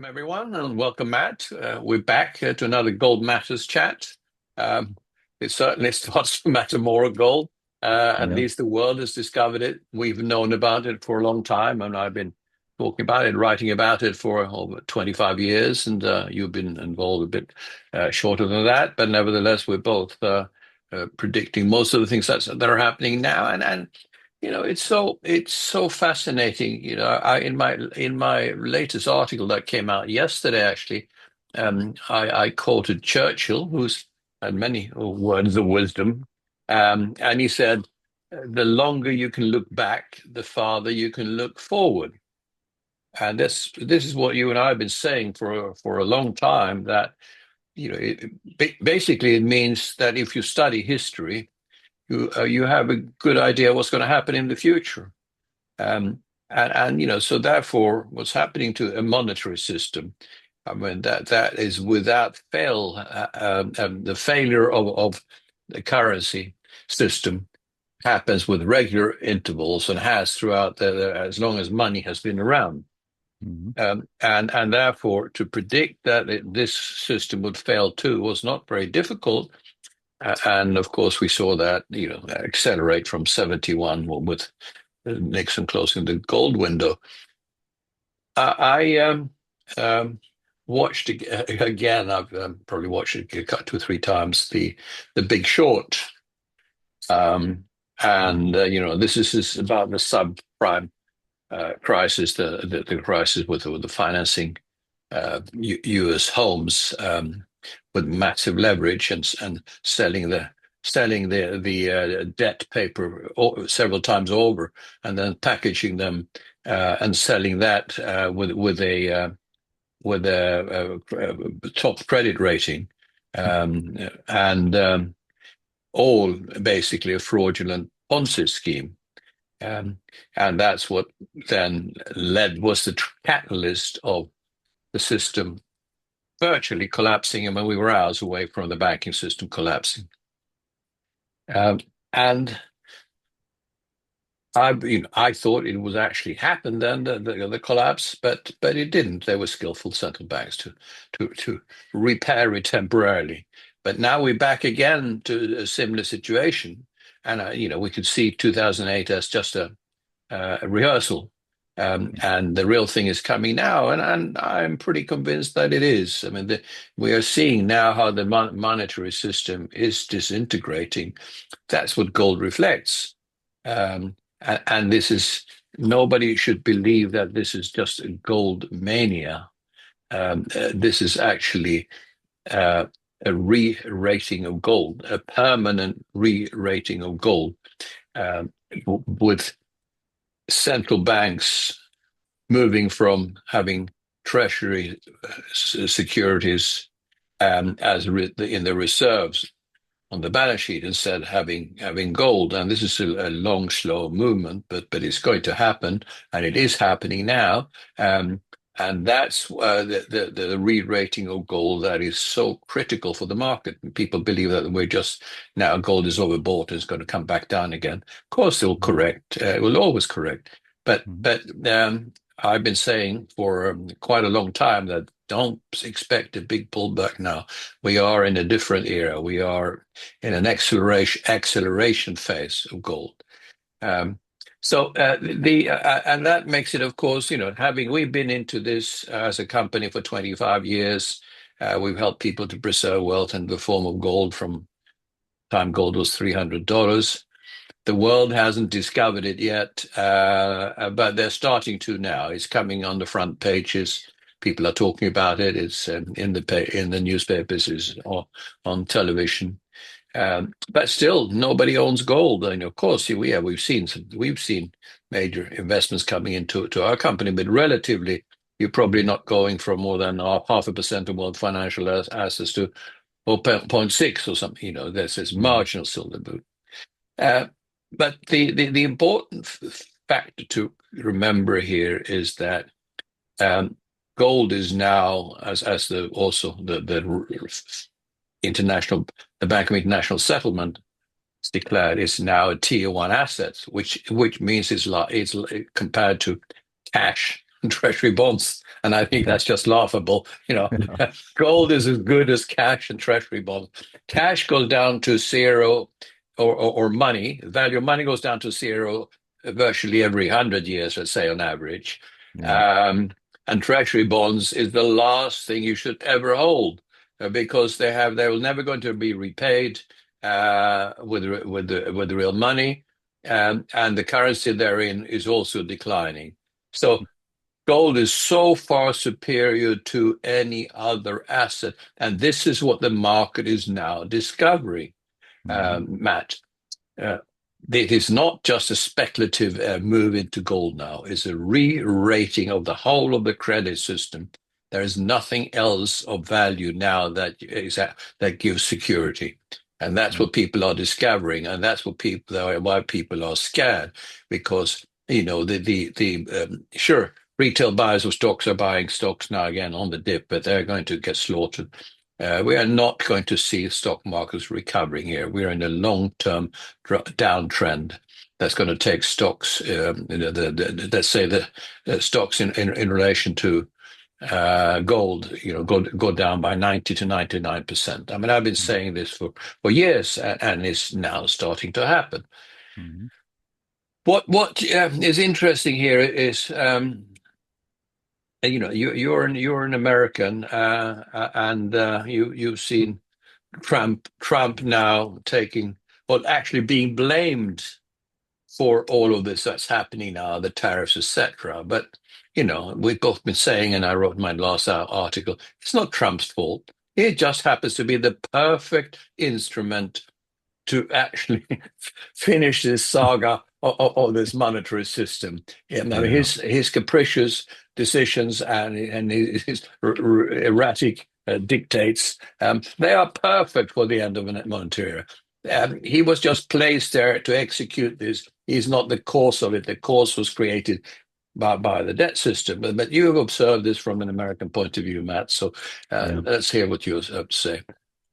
everyone, and welcome, Matt. We're back to another Gold Matters chat. Um, it certainly starts to matter more of gold. At Yeah. least the world has discovered it. We've known about it for a long time, and I've been talking about it, writing about it for over 25 years, and you've been involved a bit shorter than that. But nevertheless, we're both predicting most of the things that are happening now, and it's so fascinating. In my latest article that came out yesterday, actually, I quoted Churchill, who's had many words of wisdom, and he said, "The longer you can look back, the farther you can look forward." And this is what you and I have been saying for a long time. That basically it means that if you study history, you have a good idea what's going to happen in the future. So therefore, what's happening to a monetary system? I mean, that is without fail, the failure of the currency system happens with regular intervals and has throughout as long as money has been around. Mhm. And therefore, to predict that this system would fail too was not very difficult. And of course, we saw that accelerate from 71 with Nixon closing the gold window. I watched again. I've probably watched it cut 2 or 3 times. The Big Short, and this is about the subprime crisis, the crisis with the financing U.S. homes with massive leverage and selling the debt paper several times over, and then packaging them and selling that with a top credit rating, and all basically a fraudulent Ponzi scheme. Um, and that's what then was the catalyst of the system virtually collapsing. And when we were hours away from the banking system collapsing. And I thought it would actually happen then, the collapse, but it didn't. There were skillful central banks to repair it temporarily. But now we're back again to a similar situation, and we could see 2008 as just a rehearsal. And the real thing is coming now, and I'm pretty convinced that it is. I mean, we are seeing now how the monetary system is disintegrating. That's what gold reflects. And this is nobody should believe that this is just a gold mania. This is actually uh, a re-rating of gold, a permanent re-rating of gold, with central banks moving from having treasury securities in the reserves on the balance sheet instead having gold. And this is a long, slow movement, but it's going to happen, and it is happening now. And that's the re-rating of gold that is so critical for the market. People believe that we're just now gold is overbought and it's going to come back down again. Of course, it will correct. It will always correct. But Mhm. but I've been saying for quite a long time that don't expect a big pullback now. We are in a different era. We are in an acceleration phase of gold. Um, and that makes it, of course, having we've been into this as a company for 25 years. We've helped people to preserve wealth in the form of gold from time gold was $300. The world hasn't discovered it yet, but they're starting to now. It's coming on the front pages. People are talking about it. It's in the newspapers, is on television. But still, nobody owns gold. And of course, we've seen major investments coming into our company, but relatively, you're probably Mhm. not going from more than 0.5% of world financial assets to 0.6 or something. This Mhm. marginal still the boot. Uh, but the important factor to remember here is that um, gold is now, as the international the Bank of International Settlement has declared, is now a tier one asset, which means it's compared to cash and treasury bonds. And I think Yeah. that's just laughable. Yeah. Gold is as good as cash and treasury bonds. Cash goes down to zero, or money, the value of money goes down to zero virtually every 100 years, let's say on average. Yeah. Um, and treasury bonds is the last thing you should ever hold, because they will never going to be repaid with the real money, and the currency therein is also declining. So gold is so far superior to any other asset, and this is what the market is now discovering, Mhm. Matt. Uh, it is not just a speculative move into gold now. It's a re-rating of the whole of the credit system. There is nothing else of value now that gives security. And that's Yeah. what people are discovering. And that's why people are scared, because, sure, retail buyers of stocks are buying stocks now again on the dip, but they're going to get slaughtered. We are not going to see stock markets recovering here. We are in a long-term downtrend that's going to take stocks, let's say the stocks in relation to gold, go down by 90 to 99%. I mean, I've been Mhm. saying this for years, and it's now starting to happen. Mhm. What is interesting here is, you're an American, and you've seen Trump now well, actually being blamed for all of this that's happening now, the tariffs, etc. But we've both been saying, and I wrote in my last article, it's not Trump's fault. It just happens to be the perfect instrument to actually finish this saga of this monetary system. And I mean, Yeah. his capricious decisions and his erratic dictates, they are perfect for the end of a monetary era. He was just placed there to execute this. He's not the cause of it. The cause was created by the debt system. But you have observed this from an American point of view, Matt. So Yeah. let's hear what you have to say.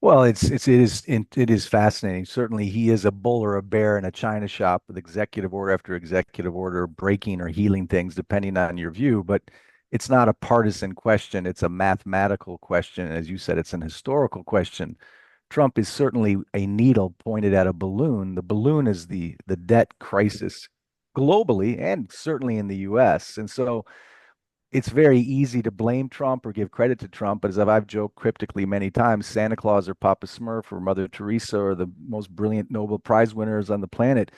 Well, it is fascinating. Certainly, he is a bull or a bear in a china shop with executive order after executive order, breaking or healing things depending on your view. But it's not a partisan question; it's a mathematical question. As you said, it's an historical question. Trump is certainly a needle pointed at a balloon. The balloon is the debt crisis globally and certainly in the U.S. And so it's very easy to blame Trump or give credit to Trump, but as I've joked cryptically many times, Santa Claus or Papa Smurf or Mother Teresa or the most brilliant Nobel Prize winners on the planet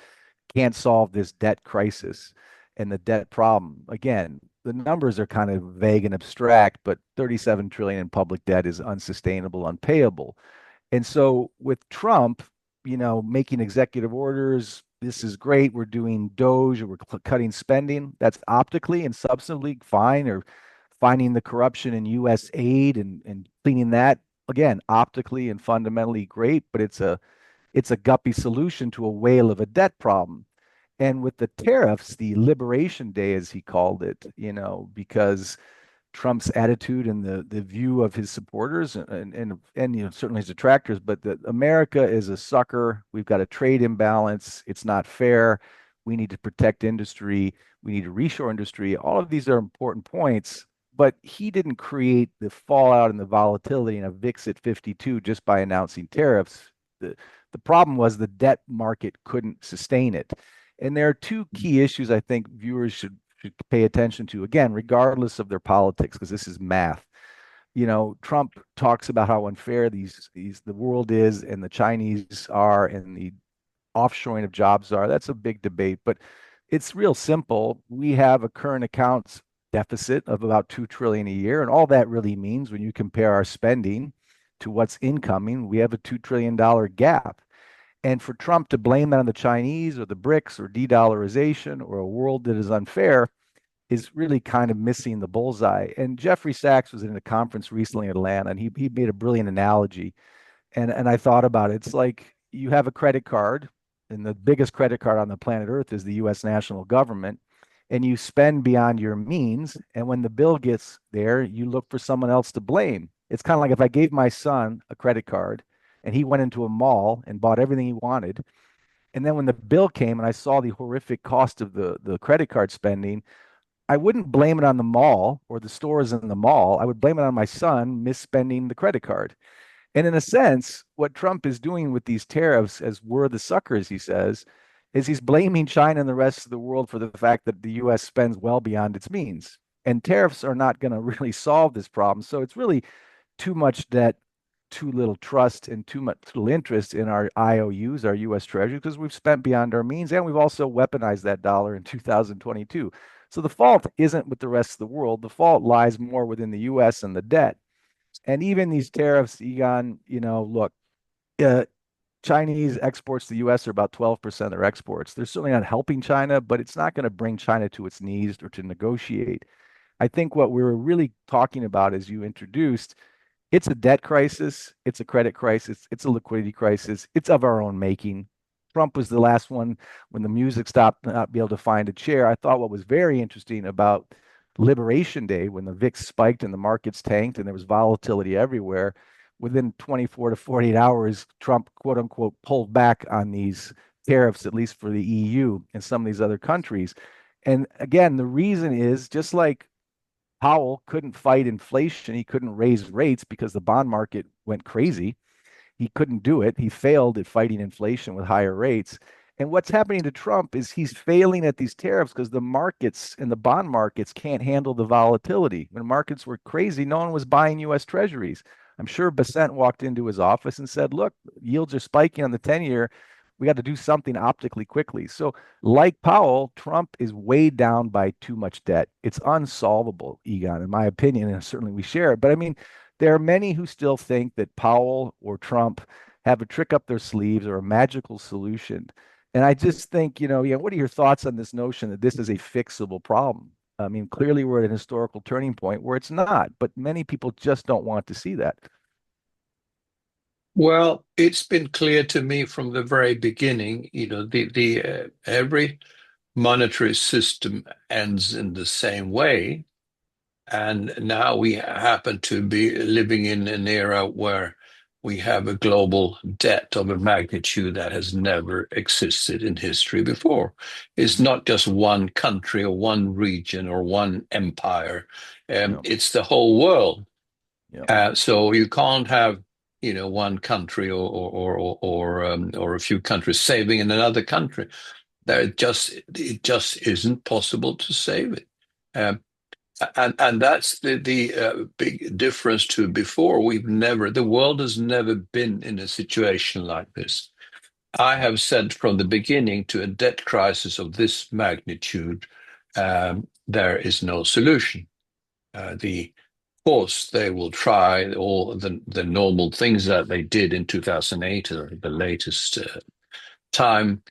can't solve this debt crisis and the debt problem. Again, the numbers are kind of vague and abstract, but 37 trillion in public debt is unsustainable, unpayable. And so with Trump, making executive orders, this is great. We're doing Doge or we're cutting spending. That's optically and substantively fine, or finding the corruption in US aid and cleaning that. Again, optically and fundamentally great, but it's a guppy solution to a whale of a debt problem. And with the tariffs, the liberation day, as he called it, because Trump's attitude and the view of his supporters and certainly his detractors, but that America is a sucker. We've got a trade imbalance. It's not fair. We need to protect industry. We need to reshore industry. All of these are important points, but he didn't create the fallout and the volatility in a VIX at 52 just by announcing tariffs. The problem was the debt market couldn't sustain it. And there are two key issues I think viewers should pay attention to, again, regardless of their politics, because this is math. Trump talks about how unfair the world is and the Chinese are and the offshoring of jobs are. That's a big debate, but it's real simple. We have a current accounts deficit of about 2 trillion a year, and all that really means when you compare our spending to what's incoming, we have a $2 trillion gap. And for Trump to blame that on the Chinese or the BRICS or de-dollarization or a world that is unfair is really kind of missing the bullseye. And Jeffrey Sachs was in a conference recently in Atlanta, and he made a brilliant analogy. And I thought about it. It's like you have a credit card, and the biggest credit card on the planet Earth is the U.S. national government, and you spend beyond your means. And when the bill gets there, you look for someone else to blame. It's kind of like if I gave my son a credit card and he went into a mall and bought everything he wanted. And then when the bill came and I saw the horrific cost of the credit card spending, I wouldn't blame it on the mall or the stores in the mall. I would blame it on my son misspending the credit card. And in a sense, what Trump is doing with these tariffs, as we're the suckers, he says, is he's blaming China and the rest of the world for the fact that the US spends well beyond its means. And tariffs are not going to really solve this problem. So it's really too much debt, too little trust, and too much little interest in our IOUs, our US Treasury, because we've spent beyond our means and we've also weaponized that dollar in 2022. So the fault isn't with the rest of the world. The fault lies more within the US and the debt. And even these tariffs, Egon, look, uh, Chinese exports to the US are about 12% of their exports. They're certainly not helping China, but it's not going to bring China to its knees or to negotiate. I think what we were really talking about, as you introduced, it's a debt crisis, it's a credit crisis, it's a liquidity crisis, it's of our own making. Trump was the last one when the music stopped, not be able to find a chair. I thought what was very interesting about Liberation Day, when the VIX spiked and the markets tanked and there was volatility everywhere, within 24 to 48 hours, Trump, quote unquote, pulled back on these tariffs, at least for the EU and some of these other countries. And again, the reason is just like Powell couldn't fight inflation. He couldn't raise rates because the bond market went crazy. He couldn't do it. He failed at fighting inflation with higher rates. And what's happening to Trump is he's failing at these tariffs because the markets and the bond markets can't handle the volatility. When markets were crazy, no one was buying US Treasuries. I'm sure Besant walked into his office and said, look, yields are spiking on the 10-year. We got to do something optically quickly. So, like Powell, Trump is weighed down by too much debt. It's unsolvable, Egon, in my opinion, and certainly we share it. But I mean, there are many who still think that Powell or Trump have a trick up their sleeves or a magical solution. And I just think, yeah, what are your thoughts on this notion that this is a fixable problem? I mean, clearly we're at a historical turning point where it's not, but many people just don't want to see that. Well, it's been clear to me from the very beginning, the every monetary system ends in the same way. And now we happen to be living in an era where we have a global debt of a magnitude that has never existed in history before. It's Mhm. not just one country or one region or one empire. Yeah, It's the whole world. yeah, So you can't have, one country or a few countries saving in another country. It just isn't possible to save it. Um, and that's the big difference to before. The world has never been in a situation like this. I yeah, have said from the beginning, to a debt crisis of this magnitude, there is no solution. Of course, they will try all the normal things that they did in 2008, or the latest time,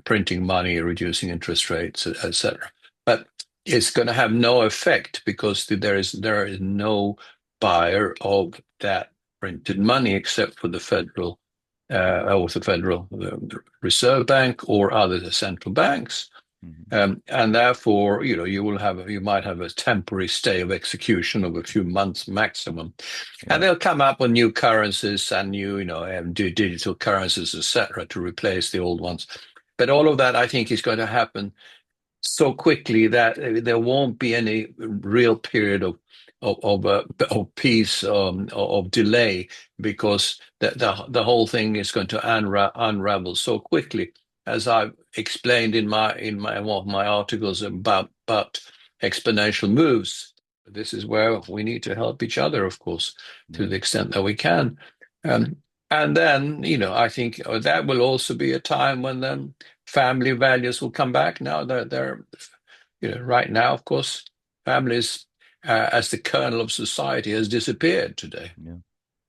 printing money, reducing interest rates, etc. But it's going to have no effect because there is no buyer of that printed money except for the Reserve Bank or other central banks. mhm, And therefore, you might have a temporary stay of execution of a few months maximum, and yeah, they'll come up with new currencies and digital currencies, etc., to replace the old ones. But all of that, I think, is going to happen so quickly that there won't be any real period of peace, of delay, because the whole thing is going to unravel so quickly, as I've explained in one of my articles about exponential moves. This is where we need to help each other, of course, to yeah, the extent that we can. Um, and then, I think that will also be a time when then family values will come back. Now they're right now, of course, families, as the kernel of society, has disappeared today. yeah,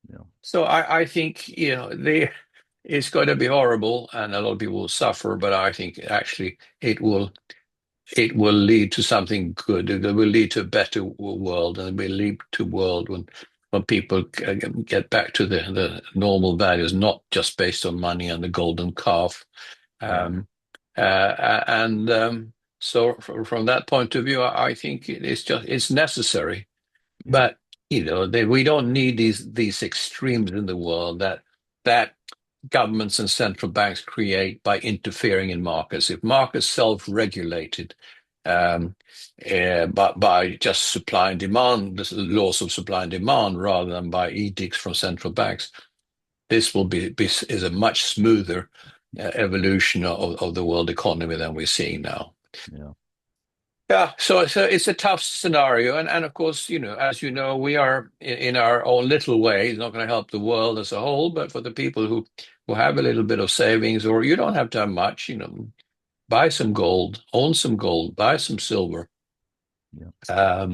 yeah, So I think it's going to be horrible, and a lot of people will suffer. But I think actually it will lead to something good. It will lead to a better world, and it will lead to a world when people get back to the normal values, not just based on money and the golden calf. yeah, And so from that point of view, I think it's necessary. yeah, But we don't need these extremes in the world that governments and central banks create by interfering in markets. If markets self-regulated, um, but by just supply and demand, the laws of supply and demand, rather than by edicts from central banks. This will be is a much smoother evolution of the world economy than we're seeing now. Yeah. Yeah, so it's a tough scenario, and of course, as you know, we are in our own little way. It's not going to help the world as a whole, but for the people who have a little bit of savings, or you don't have to have much, buy some gold, own some gold, buy some silver. Yeah.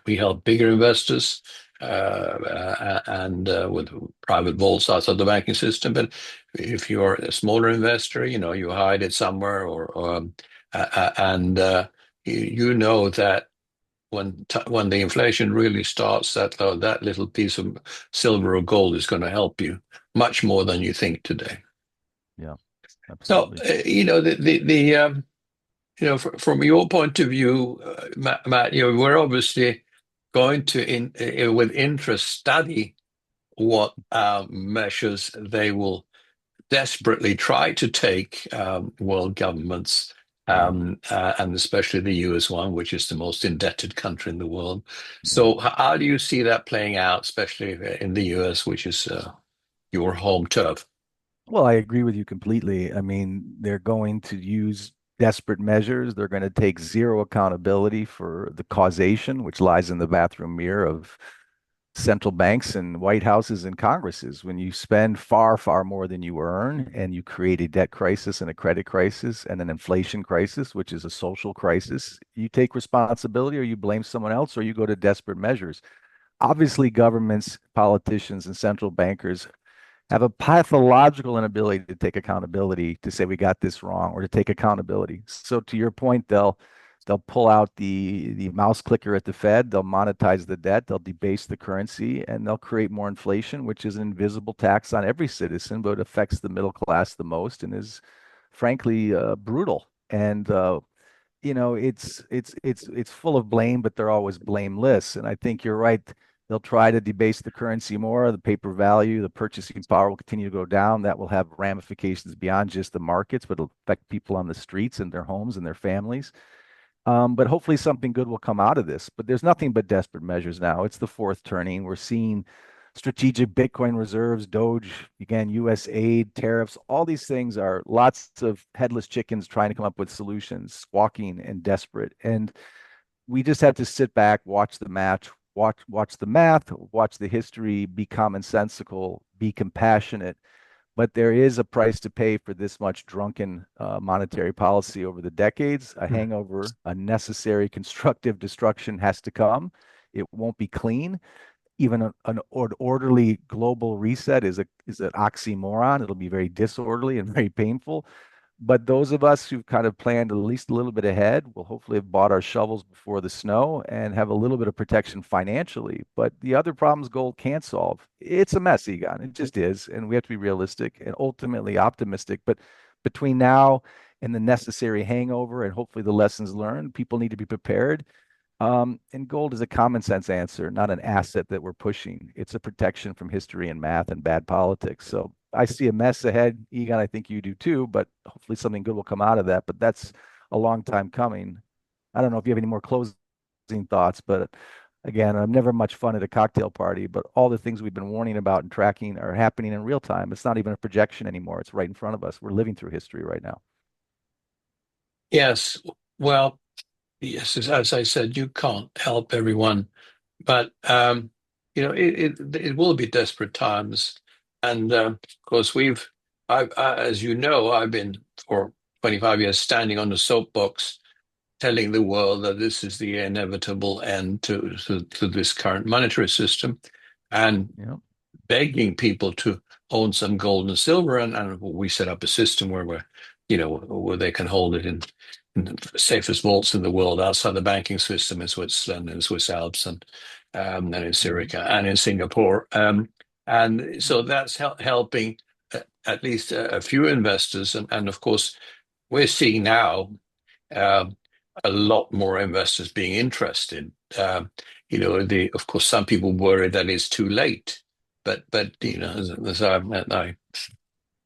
We help bigger investors and with private vaults outside the banking system. But if you're a smaller investor, you hide it somewhere, and you know that when the inflation really starts, that little piece of silver or gold is going to help you much more than you think today. Yeah. So, Absolutely. from your point of view, Matt, we're obviously going to, with interest, study what measures they will desperately try to take, world governments, Yeah. and especially the US one, which is the most indebted country in the world. Yeah. So, how do you see that playing out, especially in the US, which is your home turf? Well, I agree with you completely. I mean, they're going to use desperate measures. They're going to take zero accountability for the causation, which lies in the bathroom mirror of central banks and White Houses and Congresses. When you spend far, far more than you earn and you create a debt crisis and a credit crisis and an inflation crisis, which is a social crisis, you take responsibility or you blame someone else or you go to desperate measures. Obviously, governments, politicians, and central bankers have a pathological inability to take accountability, to say we got this wrong, or to take accountability. So to your point, they'll pull out the mouse clicker at the Fed, they'll monetize the debt, they'll debase the currency, and they'll create more inflation, which is an invisible tax on every citizen, but affects the middle class the most and is frankly brutal. And it's full of blame, but they're always blameless. And I think you're right. They'll try to debase the currency more. The paper value, the purchasing power will continue to go down. That will have ramifications beyond just the markets, but it'll affect people on the streets and their homes and their families. But hopefully something good will come out of this. But there's nothing but desperate measures now. It's the fourth turning. We're seeing strategic Bitcoin reserves, Doge, again, US aid, tariffs. All these things are lots of headless chickens trying to come up with solutions, squawking and desperate. And we just have to sit back, watch the match, watch the math, watch the history, be commonsensical, be compassionate, but there is a price to pay for this much drunken monetary policy over the decades. A hangover, a necessary constructive destruction has to come. It won't be clean. Even an orderly global reset is an oxymoron. It'll be very disorderly and very painful. But those of us who've kind of planned at least a little bit ahead will hopefully have bought our shovels before the snow and have a little bit of protection financially. But the other problems gold can't solve. It's a mess, Egon. It just is. And we have to be realistic and ultimately optimistic. But between now and the necessary hangover and hopefully the lessons learned, people need to be prepared. And gold is a common sense answer, not an asset that we're pushing. It's a protection from history and math and bad politics. So I see a mess ahead, Egon. I think you do too, but hopefully something good will come out of that. But that's a long time coming. I don't know if you have any more closing thoughts, but again, I'm never much fun at a cocktail party, but all the things we've been warning about and tracking are happening in real time. It's not even a projection anymore. It's right in front of us. We're living through history right now. Yes. Well, yes, as I said, you can't help everyone, but it will be desperate times, and of course as you know, I've been for 25 years standing on the soapbox, telling the world that this is the inevitable end to this current monetary system, and Yeah. begging people to own some gold and silver, and we set up a system where they can hold it in the safest vaults in the world outside the banking system in Switzerland and Swiss Alps and in Mhm. Zurich and in Singapore. And so that's helping at least a few investors. And of course, we're seeing now um, a lot more investors being interested. Of course, some people worry that it's too late, but as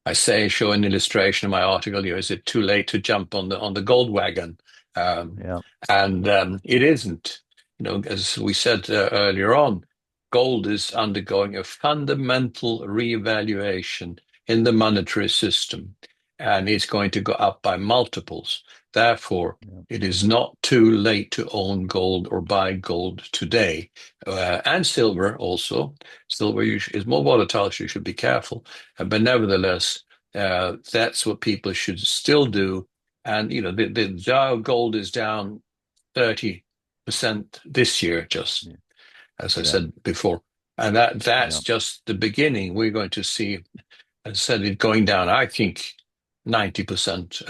I say, show an illustration in my article. Is it too late to jump on the gold wagon? Um, Yeah. and it isn't. As we said earlier on, gold is undergoing a fundamental reevaluation in the monetary system, and it's going to go up by multiples. Therefore, Yeah. it is not too late to own gold or buy gold today, and silver also. Silver is more volatile, so you should be careful. But nevertheless, that's what people should still do. And the Dow gold is down 30% this year, just Yeah. as I Yeah. said before. And that's Yeah. just the beginning. We're going to see, as I said, it going down, I think, 90%.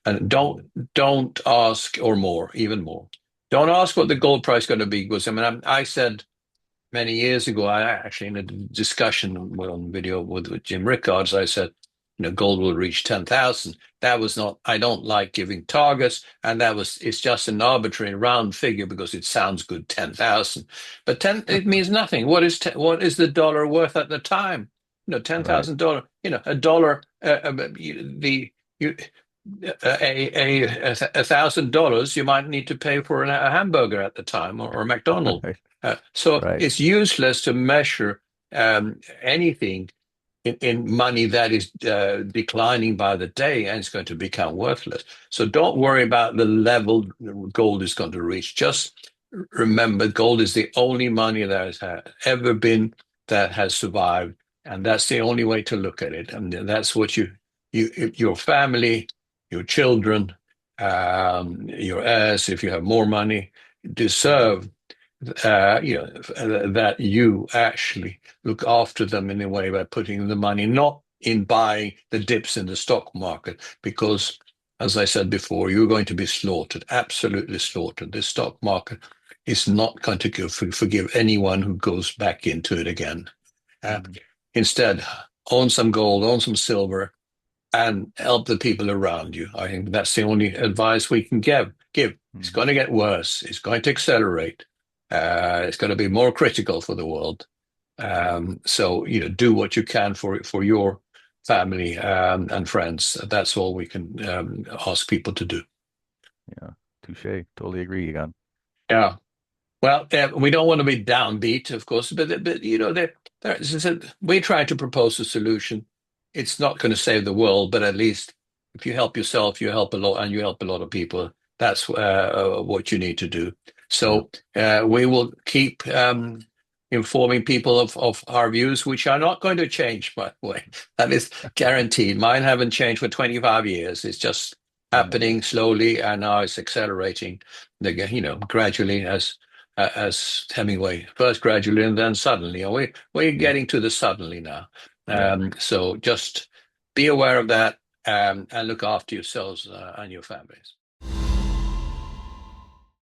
And don't ask, or more, even more. Don't ask what the Mhm. gold price is going to be, because I mean, I said many years ago, I actually in a discussion on video with Jim Rickards, I said, gold will reach 10,000. That was not, I don't like giving targets, and it's just an arbitrary round figure because it sounds good, 10,000. But 10, it means nothing. What is the dollar worth at the time? Right. $10,000, a dollar, the, you, $1,000 you might need to pay for a hamburger at the time, or a McDonald's. Right. So Right. it's useless to measure anything in money that is declining by the day, and it's going to become worthless. So don't worry about the level gold is going to reach. Just remember, gold is the only money that has ever been, that has survived, and that's the only way to look at it. And that's what your family, your children, your heirs, if you have more money, Mhm. deserve that you actually look after them in a way by putting the money not in buying the dips in the stock market, because, as I said before, you're going to be slaughtered, absolutely slaughtered. The stock market is not going to forgive anyone who goes back into it again. Uh, Mhm. Instead, own some gold, own some silver, and help the people around you. I think that's the only advice we can give. It's Mhm. going to get worse. It's going to accelerate. It's going to be more critical for the world. Yeah. So, do what you can for your family and friends. That's all we can ask people to do. Yeah. Touche. Totally agree, Egon. Yeah. Well, we don't want to be downbeat, of course, but as I said, we try to propose a solution. It's not going to save the world, but at least if you help yourself, you help a lot, and you help a lot of people. That's what you need to do. Yeah. So we will keep informing people of our views, which are not going to change, by the way. That is guaranteed. Mine haven't changed for 25 years. It's just Yeah. happening slowly, and now it's accelerating, gradually, as Hemingway, first gradually and then suddenly. We're Yeah. getting to the suddenly now. Yeah. So just be aware of that, and look after yourselves and your families.